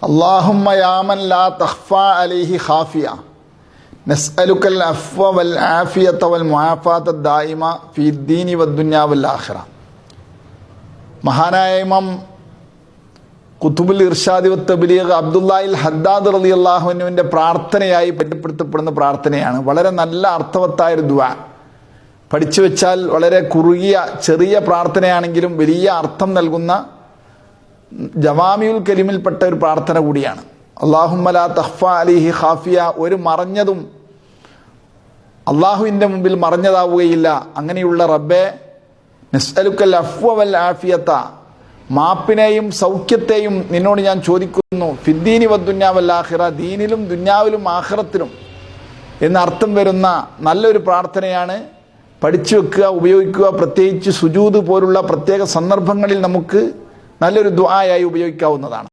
اللهم يا من لا تخفى عليه خافية نسألك العفو والعافية والمعافاة الدائمة في الدين والدنيا والآخرة. മഹാനായ ഇമാം ഖുതുബുൽ ഇർഷാദി വ തബ്ലീഗ് അബ്ദുല്ലാഹിൽ ഹദ്ദാദ് റളിയല്ലാഹു അൻഹുവിൻ്റെ പ്രാർത്ഥനയായി പരിചയപ്പെടുത്തപ്പെടുന്ന പ്രാർത്ഥനയാണ്. വളരെ നല്ല അർത്ഥവത്തായൊരു ദുആ. പഠിച്ചു വെച്ചാൽ വളരെ കുറുകിയ ചെറിയ പ്രാർത്ഥനയാണെങ്കിലും വലിയ അർത്ഥം നൽകുന്ന ജവാമിഉൽ കലിമിൽപ്പെട്ട ഒരു പ്രാർത്ഥന കൂടിയാണ്. അല്ലാഹുമ്മ ലാ തഖ്ഫ അലൈഹി ഖാഫിയ, ഒരു മറഞ്ഞതും അള്ളാഹുവിൻ്റെ മുമ്പിൽ മറഞ്ഞതാവുകയില്ല. അങ്ങനെയുള്ള റബ്ബേ, നസ്അലുക്കൽ അഫ്വ വൽ ആഫിയത, മാപ്പിനെയും സൗഖ്യത്തെയും നിന്നോട് ഞാൻ ചോദിക്കുന്നു. ഫിദ്ദീനി വദ്ദുന്യാ വൽ ആഖിറ, ദീനിലും ദുന്യാവിലും ആഖിറത്തിലും എന്നർത്ഥം വരുന്ന നല്ലൊരു പ്രാർത്ഥനയാണ്. പഠിച്ചു വെക്കുക, ഉപയോഗിക്കുക. പ്രത്യേകിച്ച് സുജൂദ് പോലുള്ള പ്രത്യേക സന്ദർഭങ്ങളിൽ നമുക്ക് നല്ലൊരു ദുആയായി ഉപയോഗിക്കാവുന്നതാണ്.